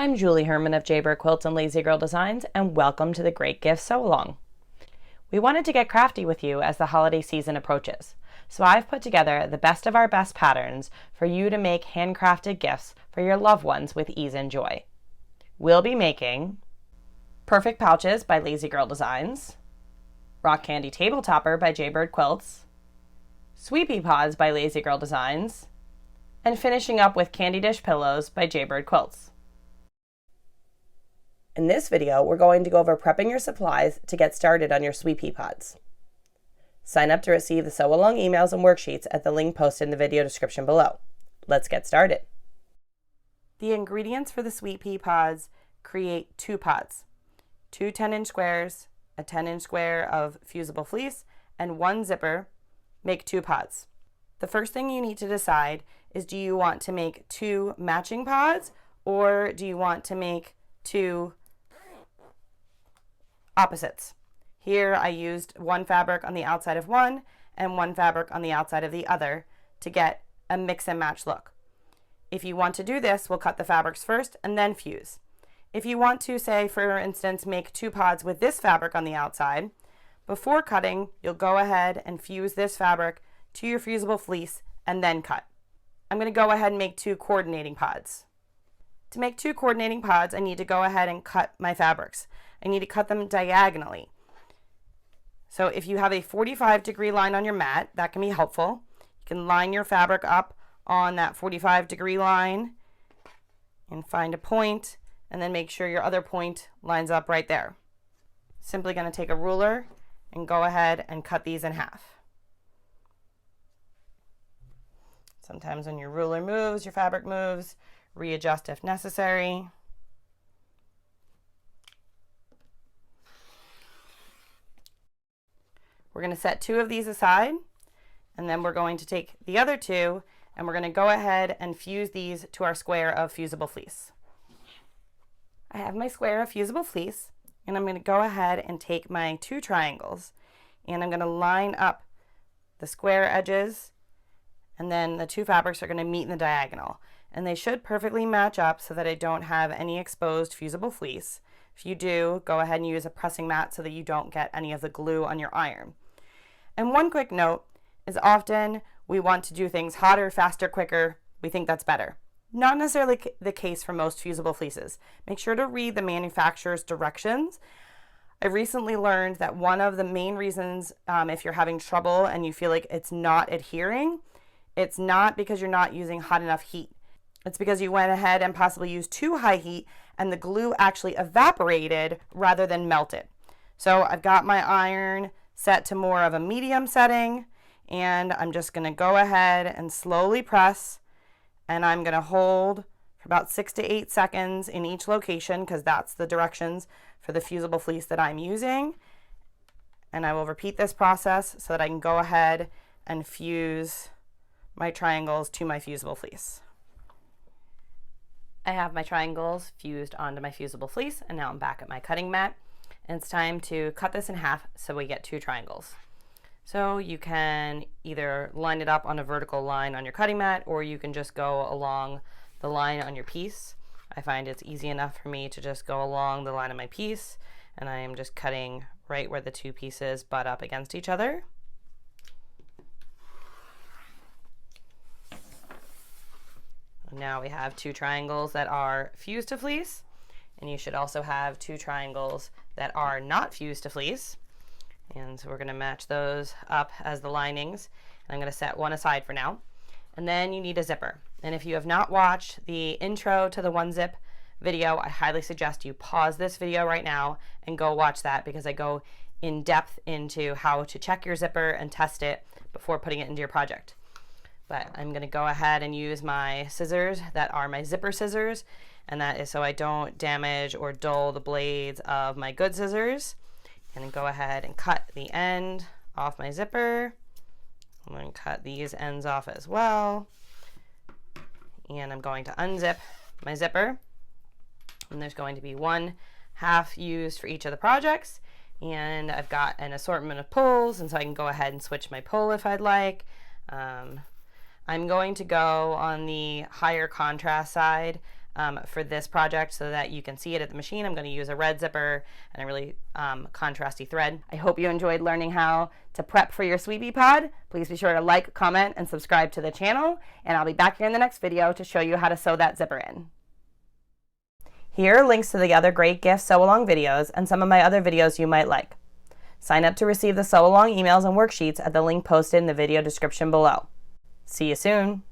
I'm Julie Herman of Jaybird Quilts and Lazy Girl Designs, and welcome to the Great Gift Sew-Along. We wanted to get crafty with you as the holiday season approaches, so I've put together the best of our best patterns for you to make handcrafted gifts for your loved ones with ease and joy. We'll be making Perfect Pouches by Lazy Girl Designs, Rock Candy Table Topper by Jaybird Quilts, Sweet Pea Pods by Lazy Girl Designs, and finishing up with Candy Dish Pillows by Jaybird Quilts. In this video, we're going to go over prepping your supplies to get started on your Sweet Pea Pods. Sign up to receive the sew-along emails and worksheets at the link posted in the video description below. Let's get started. The ingredients for the Sweet Pea Pods create 2 pods, 2 10-inch squares, a 10-inch square of fusible fleece, and 1 zipper make 2 pods. The first thing you need to decide is, do you want to make 2 matching pods, or do you want to make 2 opposites? Here I used 1 fabric on the outside of one and 1 fabric on the outside of the other to get a mix and match look. If you want to do this, we'll cut the fabrics first and then fuse. If you want to, say for instance, make 2 pods with this fabric on the outside, before cutting you'll go ahead and fuse this fabric to your fusible fleece and then cut. I'm going to go ahead and make 2 coordinating pods. To make 2 coordinating pods, I need to go ahead and cut my fabrics. I need to cut them diagonally. So if you have a 45-degree line on your mat, that can be helpful. You can line your fabric up on that 45-degree line and find a point, and then make sure your other point lines up right there. Simply going to take a ruler and go ahead and cut these in half. Sometimes when your ruler moves, your fabric moves. Readjust if necessary. We're going to set 2 of these aside, and then we're going to take the other 2 and we're going to go ahead and fuse these to our square of fusible fleece. I have my square of fusible fleece, and I'm going to go ahead and take my 2 triangles, and I'm going to line up the square edges, and then the 2 fabrics are going to meet in the diagonal. And they should perfectly match up so that I don't have any exposed fusible fleece. If you do, go ahead and use a pressing mat so that you don't get any of the glue on your iron. And one quick note is, often we want to do things hotter, faster, quicker. We think that's better. Not necessarily the case for most fusible fleeces. Make sure to read the manufacturer's directions. I recently learned that one of the main reasons if you're having trouble and you feel like it's not adhering, it's not because you're not using hot enough heat. It's because you went ahead and possibly used too high heat and the glue actually evaporated rather than melted. So I've got my iron set to more of a medium setting, and I'm just going to go ahead and slowly press, and I'm going to hold for about 6 to 8 seconds in each location, because that's the directions for the fusible fleece that I'm using. And I will repeat this process so that I can go ahead and fuse my triangles to my fusible fleece. I have my triangles fused onto my fusible fleece, and now I'm back at my cutting mat, and it's time to cut this in half so we get 2 triangles. So you can either line it up on a vertical line on your cutting mat, or you can just go along the line on your piece. I find it's easy enough for me to just go along the line of my piece, and I am just cutting right where the 2 pieces butt up against each other. Now we have 2 triangles that are fused to fleece, and you should also have 2 triangles that are not fused to fleece. And so we're going to match those up as the linings, and I'm going to set one aside for now. And then you need a zipper. And if you have not watched the intro to the 1-zip video, I highly suggest you pause this video right now and go watch that, because I go in depth into how to check your zipper and test it before putting it into your project. But I'm going to go ahead and use my scissors that are my zipper scissors, and that is so I don't damage or dull the blades of my good scissors. And then go ahead and cut the end off my zipper. I'm going to cut these ends off as well. And I'm going to unzip my zipper. And there's going to be 1/2 used for each of the projects. And I've got an assortment of pulls, and so I can go ahead and switch my pull if I'd like. I'm going to go on the higher contrast side for this project so that you can see it at the machine. I'm going to use a red zipper and a really contrasty thread. I hope you enjoyed learning how to prep for your Sweet Pea pod. Please be sure to like, comment, and subscribe to the channel, and I'll be back here in the next video to show you how to sew that zipper in. Here are links to the other great gift sew-along videos and some of my other videos you might like. Sign up to receive the sew-along emails and worksheets at the link posted in the video description below. See you soon!